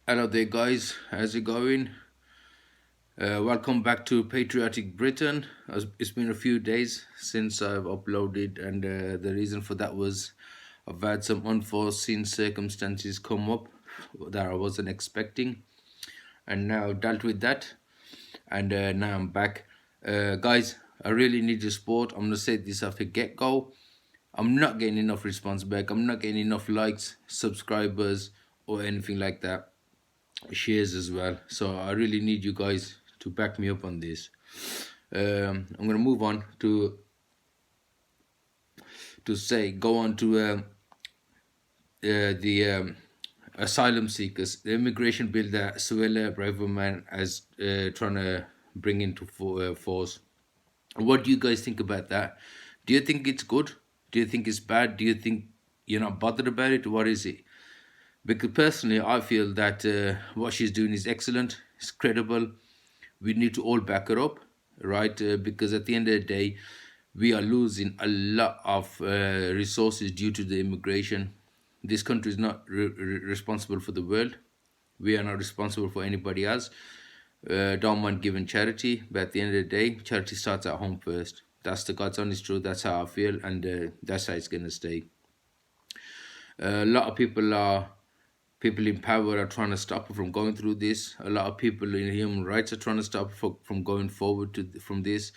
Hello there, guys. How's it going? Welcome back to Patriotic Britain. It's been a few days since I've uploaded, and the reason for that was I've had some unforeseen circumstances come up that I wasn't expecting, and now I've dealt with that, and now I'm back. Guys, I really need your support. I'm gonna say this off the get go. I'm not getting enough response back. I'm not getting enough likes, subscribers, or anything like that, shares as well. So I really need you guys to back me up on this. I'm gonna move on go on to the asylum seekers, the immigration bill that Suella Braverman is trying to bring into force. What do you guys think about that? Do you think it's good? Do you think it's bad? Do you think you're not bothered about it? What is it? Because personally, I feel that what she's doing is excellent, it's credible. We need to all back her up, right? Because at the end of the day, we are losing a lot of resources due to the immigration. This country is not responsible for the world. We are not responsible for anybody else. Don't mind giving charity, but at the end of the day, charity starts at home first. That's the God's honest truth. That's how I feel, and that's how it's gonna stay. A lot of people in power are trying to stop her from going through this. A lot of people in human rights are trying to stop her from going forward from this,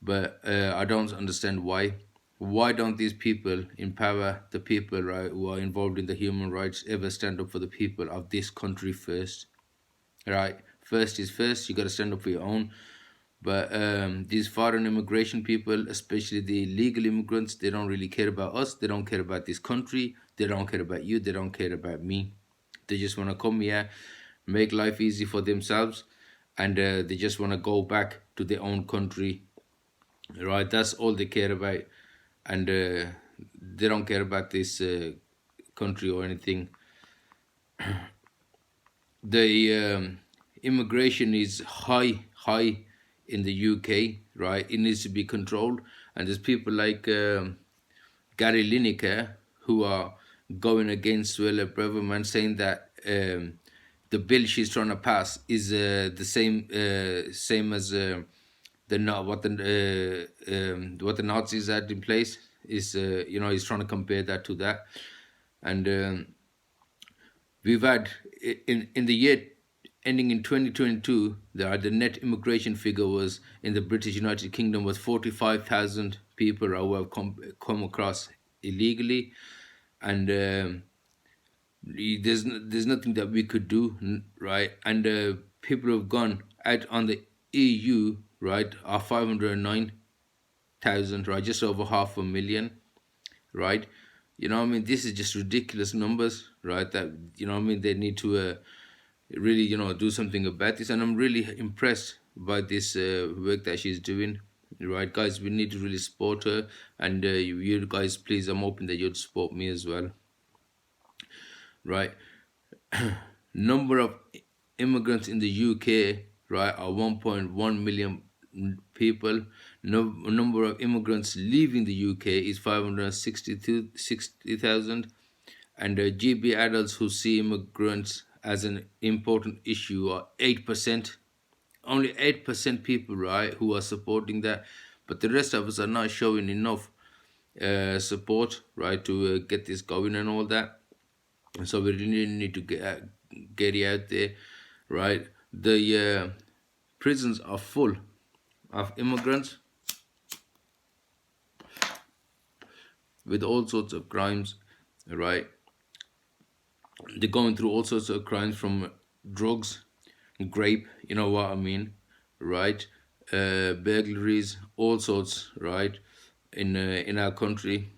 but I don't understand why. Why don't these people in power, the people right who are involved in the human rights, ever stand up for the people of this country first? Right, first is first. You got to stand up for your own. But these foreign immigration people, especially the illegal immigrants, they don't really care about us. They don't care about this country. They don't care about you. They don't care about me. They just want to come here, make life easy for themselves, and they just want to go back to their own country. Right? That's all they care about, and they don't care about this country or anything. The immigration is high in the UK, right? It needs to be controlled, and there's people like Gary Lineker who are going against Suella Braverman, saying that the bill she's trying to pass is the same as what the Nazis had in place. Is he's trying to compare that to that, and we've had in the year ending in 2022, the net immigration figure was in the British United Kingdom was 45,000 people who have come across illegally, and there's nothing that we could do, right? And people who have gone out on the EU, right, are 509,000, right, just over 500,000, right? This is just ridiculous numbers, right? That they need to really do something about this, and I'm really impressed by this work that she's doing. Right, guys, we need to really support her, and you guys, please, I'm hoping that you'd support me as well. Right, number of immigrants in the UK, right, are 1.1 million people. Number of immigrants leaving the UK is 560,000, and GB adults who see immigrants as an important issue are 8%. Only 8% people, right, who are supporting that, but the rest of us are not showing enough support, right, to get this going and all that. So we really need to get it out there, right? The prisons are full of immigrants with all sorts of crimes, right? They're going through all sorts of crimes, from drugs, grape, you know what I mean, right? Burglaries, all sorts, right? In our country,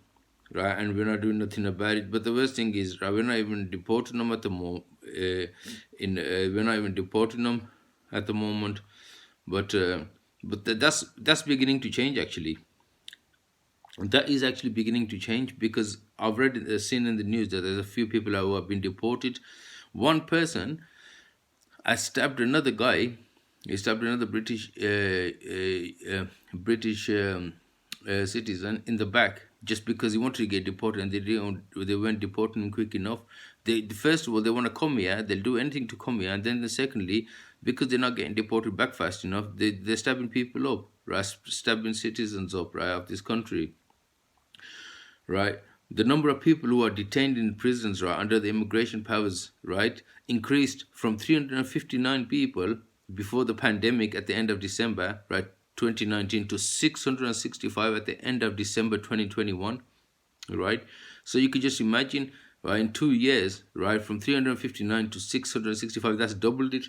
right? And we're not doing nothing about it. But the worst thing is, right, we're not even deporting them at the moment. We're not even deporting them at the moment. But that's beginning to change, actually. That is actually beginning to change, because I've seen in the news that there's a few people who have been deported. One person has stabbed another guy. He stabbed another British citizen in the back, just because he wanted to get deported and they weren't deporting him quick enough. First of all, they want to come here, they'll do anything to come here, and then secondly, because they're not getting deported back fast enough, they're stabbing people up, right? Stabbing citizens up, right, of this country, right? The number of people who are detained in prisons, right, under the immigration powers, right, increased from 359 people before the pandemic at the end of December, right, 2019, to 665 at the end of December 2021, right? So you could just imagine, right, in 2 years, right, from 359 to 665, that's doubled it,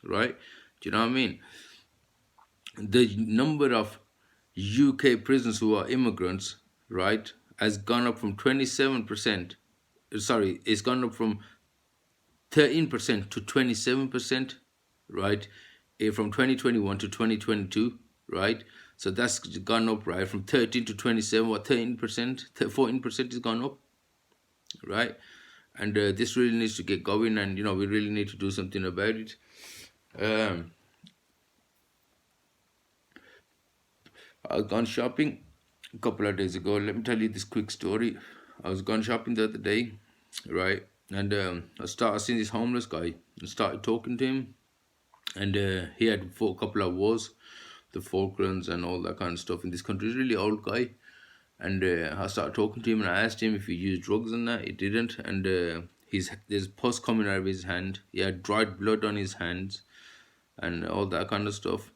right? Do you know what I mean? The number of UK prisoners who are immigrants, right, has gone up from 27%. Sorry, it's gone up from 13% to 27%, right? From 2021 to 2022, right? So that's gone up, right? From 13 to 27, what, 13%? 14% has gone up, right? And this really needs to get going, and we really need to do something about it. Um, I was gone shopping a couple of days ago. Let me tell you this quick story. I was gone shopping the other day, right? And I seen this homeless guy and started talking to him. And he had fought a couple of wars, the Falklands and all that kind of stuff in this country. He's a really old guy. And I started talking to him and I asked him if he used drugs and that. He didn't. And there's pus coming out of his hand. He had dried blood on his hands and all that kind of stuff.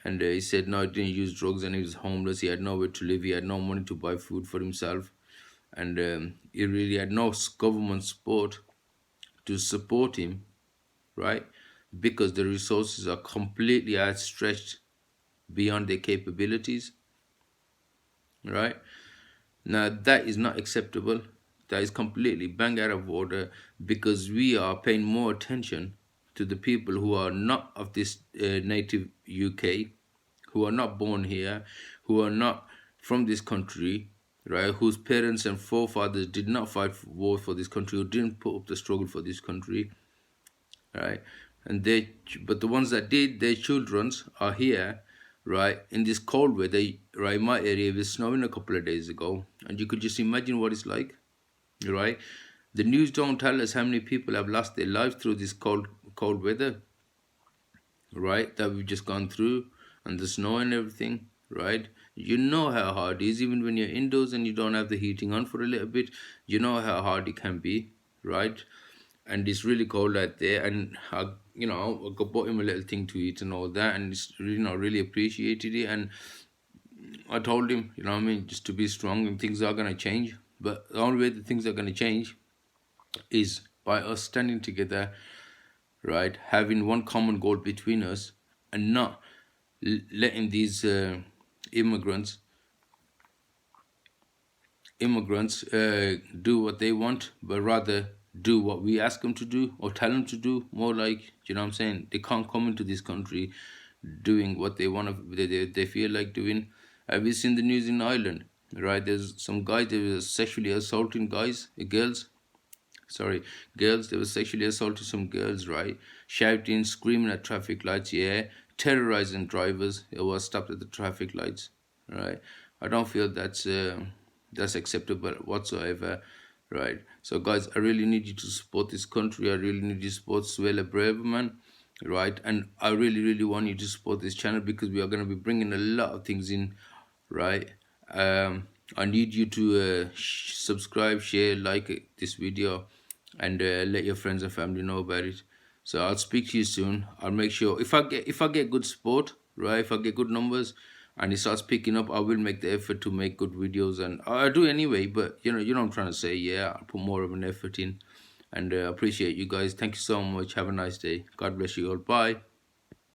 And he said no, he didn't use drugs, and he was homeless. He had nowhere to live. He had no money to buy food for himself, and he really had no government support to support him, right? Because the resources are completely outstretched beyond their capabilities, right? Now that is not acceptable. That is completely bang out of order, because we are paying more attention to the people who are not of this native UK, who are not born here, who are not from this country, right? Whose parents and forefathers did not fight for war for this country, who didn't put up the struggle for this country, right? But the ones that did, their childrens are here, right? In this cold weather, right? In my area, it was snowing a couple of days ago, and you could just imagine what it's like, right? The news don't tell us how many people have lost their lives through this cold weather, right? That we've just gone through, and the snow and everything, right? You know how hard it is, even when you're indoors and you don't have the heating on for a little bit. You know how hard it can be, right? And it's really cold out there, and I bought him a little thing to eat and all that, and it's really, really appreciated it. And I told him, what I mean, just to be strong, and things are gonna change. But the only way that things are gonna change is by us standing together, right? Having one common goal between us, and not letting these immigrants do what they want, but rather do what we ask them to do or tell them to do. More like, you know what I'm saying? They can't come into this country doing what they want to, they feel like doing. Have you seen the news in Ireland? Right, there's some guys, they were sexually assaulting girls. They were sexually assaulting some girls, right? Shouting, screaming at traffic lights, yeah, terrorizing drivers who were stopped at the traffic lights, right? I don't feel that's acceptable whatsoever, right? So, guys, I really need you to support this country. I really need you to support Suella Braverman, right? And I really, really want you to support this channel, because we are going to be bringing a lot of things in, right? I need you to subscribe, share, like this video, and let your friends and family know about it. So I'll speak to you soon. I'll make sure, if I get good support, right? If I get good numbers and it starts picking up, I will make the effort to make good videos, and I do anyway. But you know what I'm trying to say. Yeah, I'll put more of an effort in, and appreciate you guys. Thank you so much. Have a nice day. God bless you all. Bye.